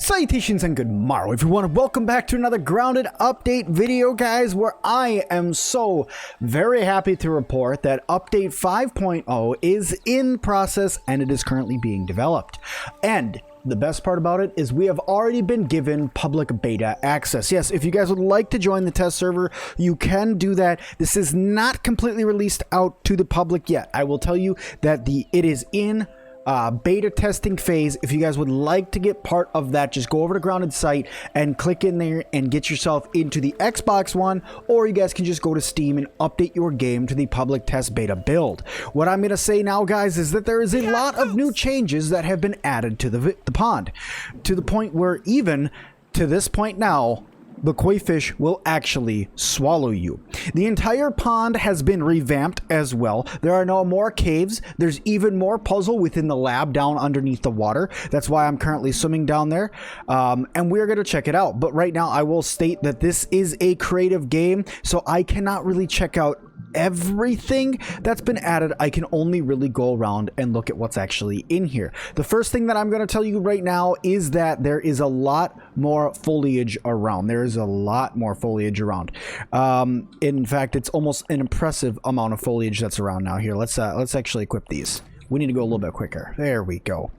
Salutations and good morrow everyone, and welcome back to another grounded update video, guys, where I am so very happy to report that update 5.0 is in process and it is currently being developed. And the best part about it is we have already been given public beta access. Yes, if you guys would like to join the test server, you can do that. This is not completely released out to the public yet. I will tell you that it is in beta testing phase. If you guys would like to get part of that, just go over to Grounded site and click in there and get yourself into the Xbox One, or you guys can just go to Steam and update your game to the public test beta build. What I'm going to say now, guys, is that there is a lot of new changes that have been added to the pond, to the point where even to this point now, the koi fish will actually swallow you. The entire pond has been revamped as well. There are no more caves. There's even more puzzle within the lab down underneath the water. That's why I'm currently swimming down there. And we're going to check it out. But right now, I will state that this is a creative game, so I cannot really check out everything that's been added. I can only really go around and look at what's actually in here. The first thing that I'm going to tell you right now is that there is a lot more foliage around. There is a lot more foliage around. In fact, it's almost an impressive amount of foliage that's around now. Here, let's actually equip these. We need to go a little bit quicker. There we go.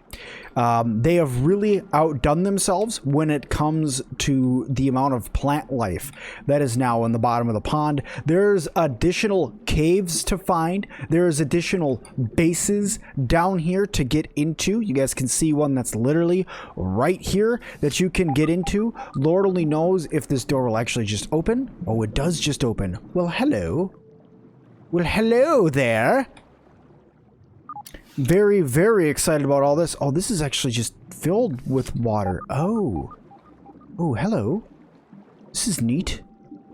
They have really outdone themselves when it comes to the amount of plant life that is now in the bottom of the pond. There's additional caves to find. There's additional bases down here to get into. You guys can see one that's literally right here that you can get into. Lord only knows if this door will actually just open. Oh, it does just open. Well, hello. Well, hello there. Very, very excited about all this. Oh, this is actually just filled with water. Oh, hello. This is neat.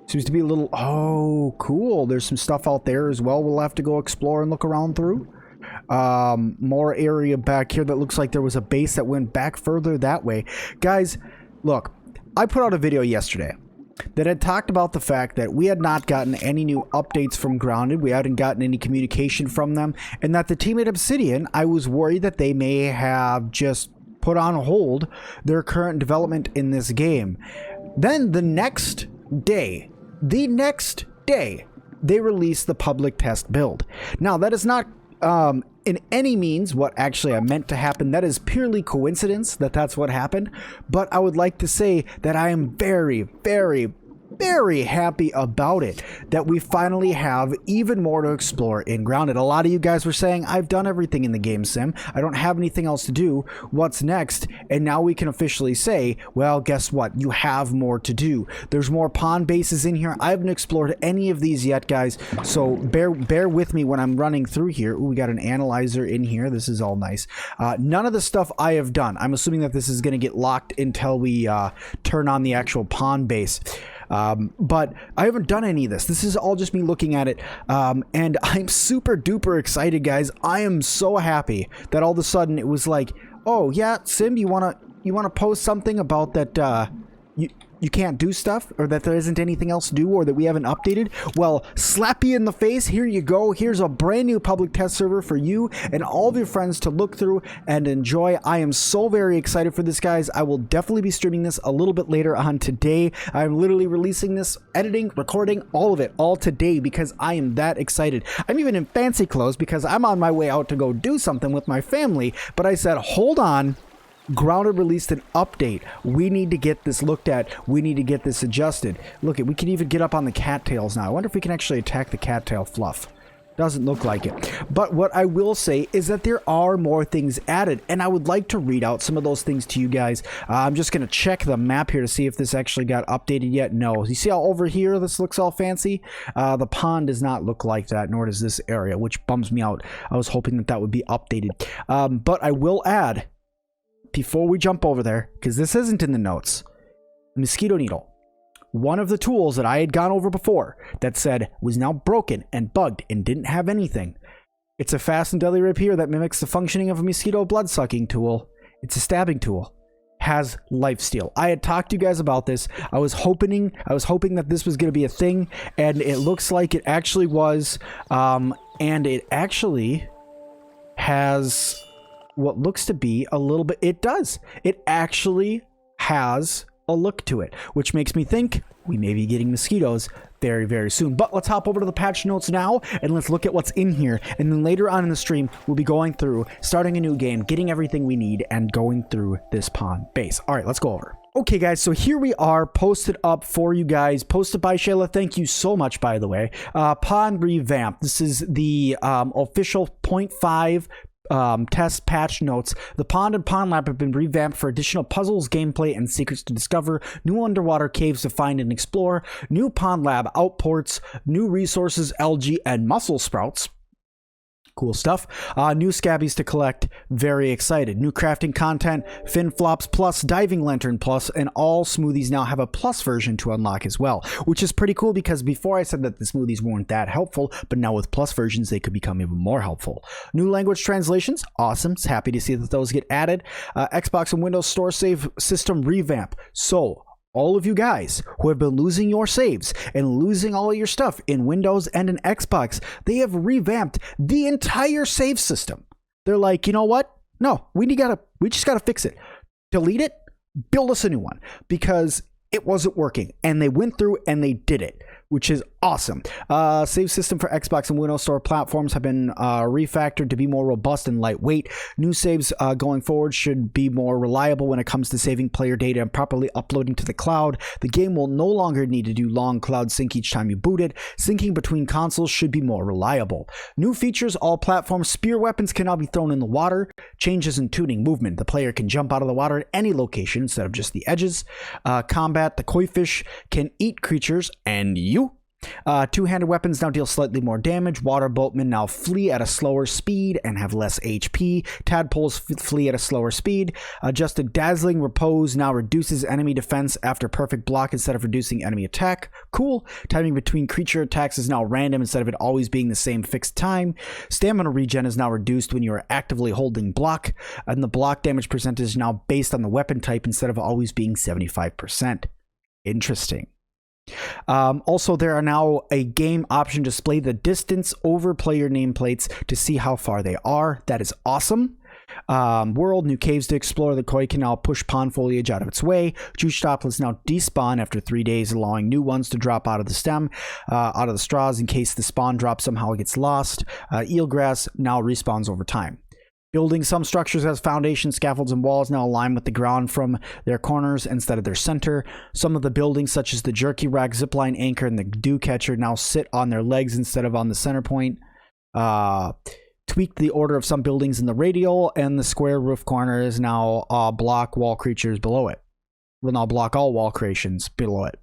Seems to be a little... Oh, cool. There's some stuff out there as well we'll have to go explore and look around through. More area back here that looks like there was a base that went back further that way. Guys, look, I put out a video yesterday that had talked about the fact that we had not gotten any new updates from Grounded. We hadn't gotten any communication from them, and that the team at Obsidian, I was worried that they may have just put on hold their current development in this game. Then the next day, they released the public test build. Now, that is not in any means what actually I meant to happen. That is purely coincidence that that's what happened. But I would like to say that I am very, very, very happy about it, that we finally have even more to explore in Grounded. A lot of you guys were saying, I've done everything in the game, Sim. I don't have anything else to do. What's next? And now we can officially say, well, guess what? You have more to do. There's more pond bases in here. I haven't explored any of these yet, guys. So bear with me when I'm running through here. Ooh, we got an analyzer in here. This is all nice. None of the stuff I have done. I'm assuming that this is going to get locked until we turn on the actual pond base. But I haven't done any of this. This is all just me looking at it. And I'm super duper excited, guys. I am so happy that all of a sudden it was like, oh yeah, Sim, you wanna post something about that, you can't do stuff, or that there isn't anything else to do, or that we haven't updated? Well, slap you in the face. Here you go. Here's a brand new public test server for you and all of your friends to look through and enjoy. I am so very excited for this, guys. I will definitely be streaming this a little bit later on today. I'm literally releasing this, editing, recording, all of it, all today, because I am that excited. I'm even in fancy clothes because I'm on my way out to go do something with my family, but I said, hold on. Grounded released an update. We need to get this looked at. We need to get this adjusted. Look, we can even get up on the cattails now. I wonder if we can actually attack the cattail fluff. Doesn't look like it. But what I will say is that there are more things added, and I would like to read out some of those things to you guys. I'm just going to check the map here to see if this actually got updated yet. No. You see how over here this looks all fancy? The pond does not look like that, nor does this area, which bums me out. I was hoping that that would be updated. But I will add, before we jump over there, because this isn't in the notes, mosquito needle. One of the tools that I had gone over before that said was now broken and bugged and didn't have anything. It's a fast and deadly rapier that mimics the functioning of a mosquito blood-sucking tool. It's a stabbing tool. Has lifesteal. I had talked to you guys about this. I was hoping that this was going to be a thing, and it looks like it actually was. And it actually has what looks to be a little bit. It does. It actually has a look to it, which makes me think we may be getting mosquitoes very, very soon. But let's hop over to the patch notes now and let's look at what's in here. And then later on in the stream, we'll be going through, starting a new game, getting everything we need, and going through this pond base. All right, let's go over. Okay, guys, so here we are, posted up for you guys, posted by Shayla. Thank you so much, by the way. Pond revamped. This is the official 0.5 test patch notes. The pond and pond lab have been revamped for additional puzzles, gameplay, and secrets to discover, new underwater caves to find and explore, new pond lab outports, new resources, algae, and mussel sprouts. Cool stuff. New SCA.Bs to collect. Very excited. New crafting content, fin flops plus, diving lantern plus, and all smoothies now have a plus version to unlock as well, which is pretty cool because before I said that the smoothies weren't that helpful, but now with plus versions they could become even more helpful. New language translations. Awesome. It's happy to see that those get added. Xbox and Windows Store save system revamp. So all of you guys who have been losing your saves and losing all of your stuff in Windows and in Xbox, they have revamped the entire save system. They're like, you know what? No, we just gotta fix it. Delete it, build us a new one, because it wasn't working. And they went through and they did it, which is awesome. Save system for Xbox and Windows Store platforms have been refactored to be more robust and lightweight. New saves going forward should be more reliable when it comes to saving player data and properly uploading to the cloud. The game will no longer need to do long cloud sync each time you boot it. Syncing between consoles should be more reliable. New features, all platforms. Spear weapons can now be thrown in the water. Changes in tuning movement. The player can jump out of the water at any location instead of just the edges. Combat, the koi fish can eat creatures and you. Two-handed weapons now deal slightly more damage. Water boatmen now flee at a slower speed and have less HP. Tadpoles flee at a slower speed. Adjusted dazzling repose now reduces enemy defense after perfect block instead of reducing enemy attack. Cool. Timing between creature attacks is now random instead of it always being the same fixed time. Stamina regen is now reduced when you are actively holding block, and the block damage percentage is now based on the weapon type instead of always being 75%. Interesting. Also, there are now a game option to display the distance over player nameplates to see how far they are. That is awesome. World, new caves to explore. The koi can now push pond foliage out of its way. Juice droplets now despawn after 3 days, allowing new ones to drop out of the stem, out of the straws in case the spawn drop somehow gets lost. Eelgrass now respawns over time. Building some structures as foundations, scaffolds, and walls now align with the ground from their corners instead of their center. Some of the buildings, such as the jerky rack, zipline anchor, and the dew catcher, now sit on their legs instead of on the center point. Tweaked the order of some buildings in the radial, and the square roof corner is now block wall creatures below it. Will now block all wall creations below it.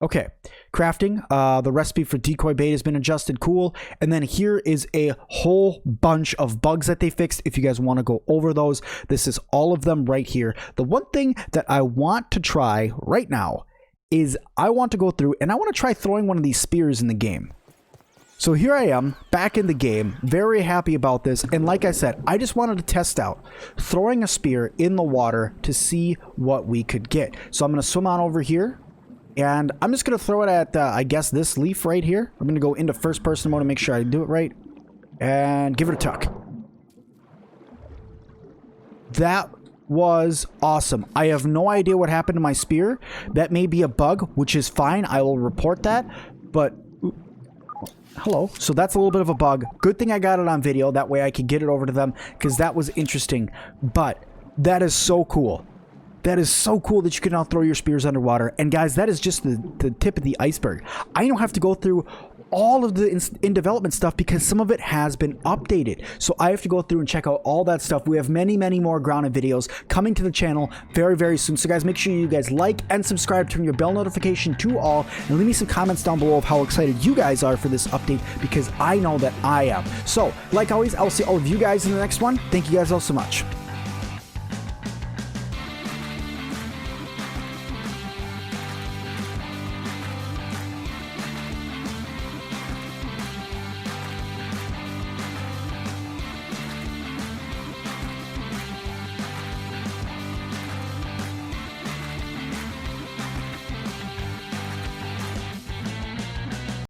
Okay, crafting. The recipe for decoy bait has been adjusted. Cool. And then here is a whole bunch of bugs that they fixed. If you guys want to go over those, this is all of them right here. The one thing that I want to try right now is I want to go through and I want to try throwing one of these spears in the game. So here I am, back in the game, very happy about this, and like I said, I just wanted to test out throwing a spear in the water to see what we could get. So I'm going to swim on over here, and I'm just going to throw it at, I guess, this leaf right here. I'm going to go into first person mode to make sure I do it right, and give it a tuck. That was awesome. I have no idea what happened to my spear. That may be a bug, which is fine. I will report that, but... Hello. So that's a little bit of a bug. Good thing I got it on video. That way I could get it over to them because that was interesting. But that is so cool. That is so cool that you can now throw your spears underwater. And guys, that is just the tip of the iceberg. I don't have to go through all of the in development stuff because some of it has been updated. So I have to go through and check out all that stuff. We have many, many more grounded videos coming to the channel very, very soon. So guys, make sure you guys like and subscribe, turn your bell notification to all, and leave me some comments down below of how excited you guys are for this update because I know that I am. So like always, I'll see all of you guys in the next one. Thank you guys all so much.